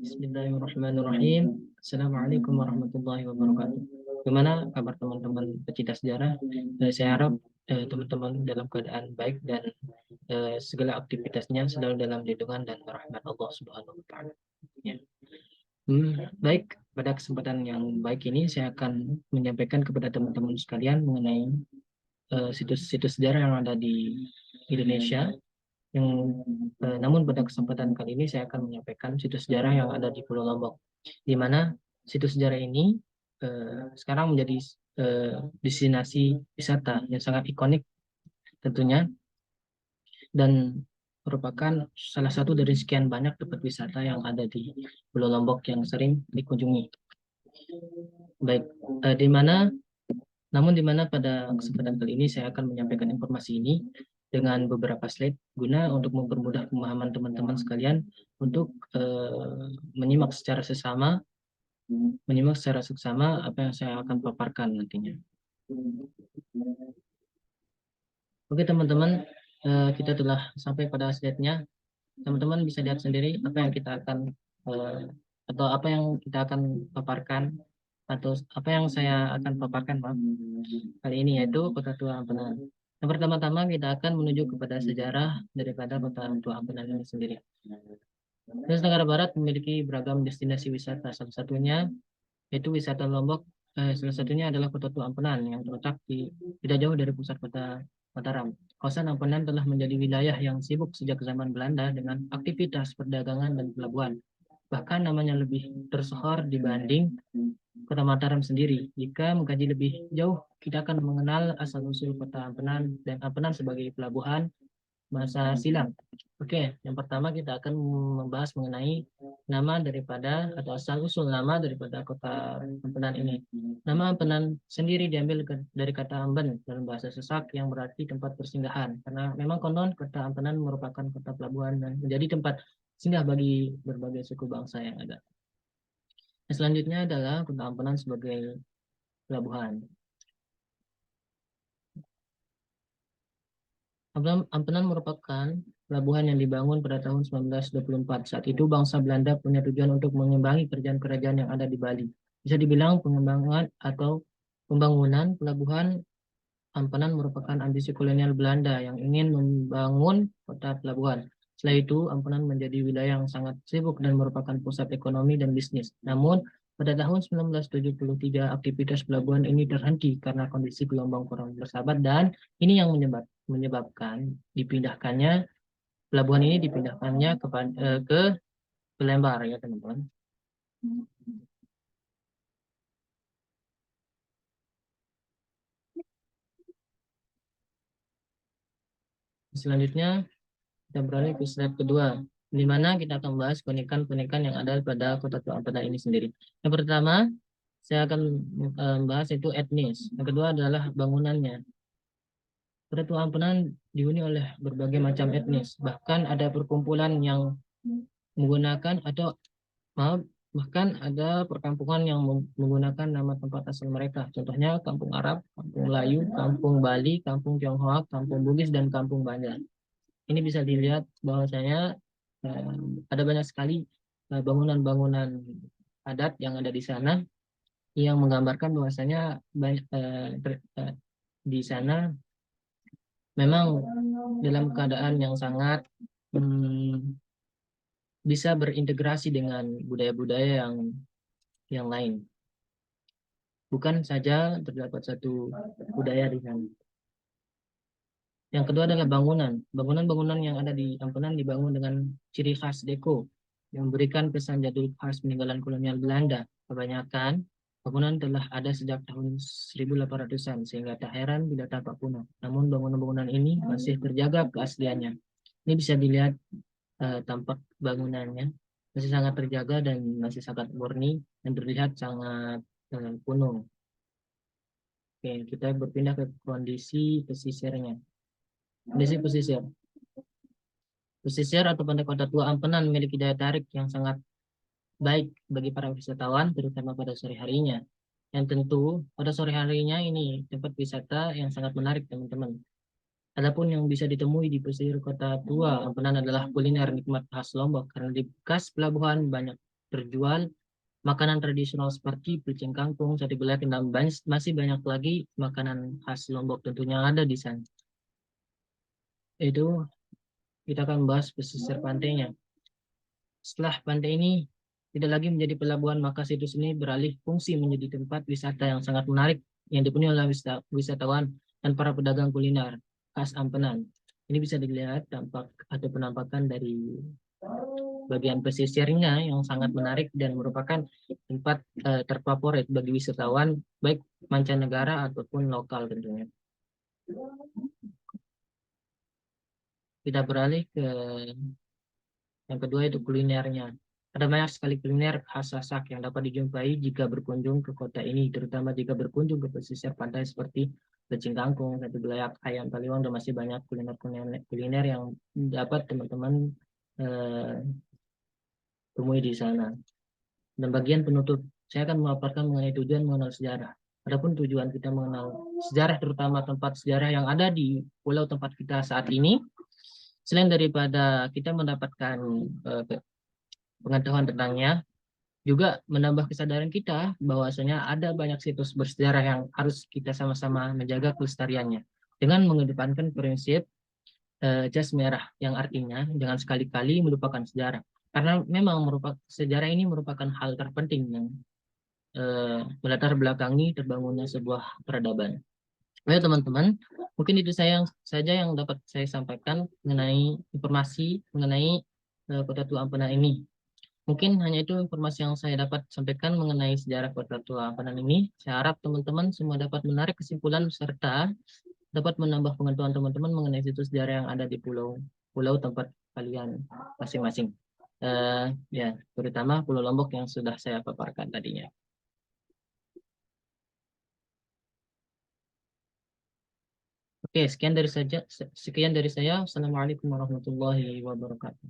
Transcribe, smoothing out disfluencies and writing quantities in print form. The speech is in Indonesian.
Bismillahirrahmanirrahim. Assalamualaikum warahmatullahi wabarakatuh. Gimana kabar teman-teman pecinta sejarah? Saya harap teman-teman dalam keadaan baik dan segala aktivitasnya selalu dalam lindungan dan rahmat Allah Subhanahu wa Ta'ala. Ya. Baik, pada kesempatan yang baik ini saya akan menyampaikan kepada teman-teman sekalian mengenai situs-situs sejarah yang ada di Indonesia. Namun pada kesempatan kali ini saya akan menyampaikan situs sejarah yang ada di Pulau Lombok, di mana situs sejarah ini sekarang menjadi destinasi wisata yang sangat ikonik tentunya, dan merupakan salah satu dari sekian banyak tempat wisata yang ada di Pulau Lombok yang sering dikunjungi. Baik, namun di mana pada kesempatan kali ini saya akan menyampaikan informasi ini dengan beberapa slide guna untuk mempermudah pemahaman teman-teman sekalian untuk menyimak secara seksama apa yang saya akan paparkan nantinya. Oke teman-teman, kita telah sampai pada slide-nya. Teman-teman bisa lihat sendiri apa yang kita akan atau apa yang kita akan paparkan, atau apa yang saya akan paparkan kali ini, yaitu Kota Tua Ampenan. Yang pertama-tama kita akan menuju kepada sejarah daripada Kota Tua Ampenan ini sendiri. Nusa Tenggara Barat memiliki beragam destinasi wisata, salah satunya yaitu wisata Lombok. Salah satunya adalah Kota Tua Ampenan yang terletak tidak jauh dari pusat kota Mataram. Kawasan Ampenan telah menjadi wilayah yang sibuk sejak zaman Belanda dengan aktivitas perdagangan dan pelabuhan. Bahkan namanya lebih tersohor dibanding Kota Mataram sendiri. Jika mengkaji lebih jauh, kita akan mengenal asal-usul Kota Ampenan dan Ampenan sebagai pelabuhan masa silam. Oke, yang pertama kita akan membahas mengenai nama daripada atau asal-usul nama daripada Kota Ampenan ini. Nama Ampenan sendiri diambil dari kata Amben dalam bahasa Sasak yang berarti tempat persinggahan. Karena memang konon Kota Ampenan merupakan kota pelabuhan dan menjadi tempat singgah bagi berbagai suku bangsa yang ada. Selanjutnya adalah Kota Ampenan sebagai pelabuhan. Ampenan merupakan pelabuhan yang dibangun pada tahun 1924. Saat itu bangsa Belanda punya tujuan untuk mengimbangi kerajaan-kerajaan yang ada di Bali. Bisa dibilang pengembangan atau pembangunan pelabuhan Ampenan merupakan ambisi kolonial Belanda yang ingin membangun kota pelabuhan. Setelah itu, Ampenan menjadi wilayah yang sangat sibuk dan merupakan pusat ekonomi dan bisnis. Namun, pada tahun 1973, aktivitas pelabuhan ini terhenti karena kondisi gelombang kurang bersahabat, dan ini yang menyebabkan pelabuhan ini dipindahkannya ke Palembang ya teman-teman. Selanjutnya kita beralih ke slide kedua, di mana kita akan membahas keunikan-keunikan yang ada pada Kota Tua Ampenan ini sendiri. Yang pertama, saya akan membahas itu etnis. Yang kedua adalah bangunannya. Kota Tua Ampenan dihuni oleh berbagai macam etnis. Bahkan ada perkumpulan yang menggunakan atau maaf, bahkan ada perkampungan yang menggunakan nama tempat asal mereka. Contohnya Kampung Arab, Kampung Melayu, Kampung Bali, Kampung Tionghoa, Kampung Bugis, dan Kampung Banjar. Ini bisa dilihat bahwasanya ada banyak sekali bangunan-bangunan adat yang ada di sana yang menggambarkan bahwasanya di sana memang dalam keadaan yang sangat bisa berintegrasi dengan budaya-budaya yang lain. Bukan saja terdapat satu budaya di sana. Yang kedua adalah bangunan. Bangunan-bangunan yang ada di Ampenan dibangun dengan ciri khas deko yang memberikan kesan jadul khas peninggalan kolonial Belanda. Kebanyakan bangunan telah ada sejak tahun 1800-an sehingga tak heran bila tampak kuno. Namun bangunan-bangunan ini masih terjaga keasliannya. Ini bisa dilihat tampak bangunannya masih sangat terjaga dan masih sangat murni dan terlihat sangat kuno. Oke, kita berpindah ke kondisi pesisirnya. Kondisi pesisir. Pesisir atau pantai Kota Tua Ampenan memiliki daya tarik yang sangat baik bagi para wisatawan, terutama pada sore harinya. Yang tentu pada sore harinya ini tempat wisata yang sangat menarik teman-teman. Adapun yang bisa ditemui di pesisir Kota Tua Ampenan adalah kuliner nikmat khas Lombok karena di bekas pelabuhan banyak terjual makanan tradisional seperti pelecing kangkung, sate gulai, dan masih banyak lagi makanan khas Lombok tentunya yang ada di sana. Itu kita akan bahas pesisir pantainya. Setelah pantai ini tidak lagi menjadi pelabuhan, maka situs ini beralih fungsi menjadi tempat wisata yang sangat menarik yang dipenuhi oleh wisatawan dan para pedagang kuliner khas Ampenan. Ini bisa dilihat dampak atau penampakan dari bagian pesisirnya yang sangat menarik dan merupakan tempat terfavorit bagi wisatawan baik mancanegara ataupun lokal tentunya. Kita beralih ke yang kedua itu kulinernya. Ada banyak sekali kuliner khas Sasak yang dapat dijumpai jika berkunjung ke kota ini, terutama jika berkunjung ke pesisir pantai seperti pecing kangkung, sate belayak, ayam taliwang, dan masih banyak kuliner yang dapat teman-teman eh, temui di sana. Dan bagian penutup, saya akan memaparkan mengenai tujuan mengenal sejarah. Adapun tujuan kita mengenal sejarah, terutama tempat sejarah yang ada di pulau tempat kita saat ini, selain daripada kita mendapatkan pengetahuan tentangnya, juga menambah kesadaran kita bahwasanya ada banyak situs bersejarah yang harus kita sama-sama menjaga kelestariannya dengan mengedepankan prinsip jas merah yang artinya jangan sekali-kali melupakan sejarah karena memang merupakan sejarah ini merupakan hal terpenting yang melatar belakangi terbangunnya sebuah peradaban. Baik teman-teman, mungkin itu saja yang dapat saya sampaikan mengenai informasi mengenai Kota Tua Ampena ini. Mungkin hanya itu informasi yang saya dapat sampaikan mengenai sejarah Kota Tua Ampanan ini. Saya harap teman-teman semua dapat menarik kesimpulan serta dapat menambah pengetahuan teman-teman mengenai situs sejarah yang ada di pulau tempat kalian masing-masing. Ya, terutama Pulau Lombok yang sudah saya paparkan tadinya. Oke, sekian dari saya. Assalamualaikum warahmatullahi wabarakatuh.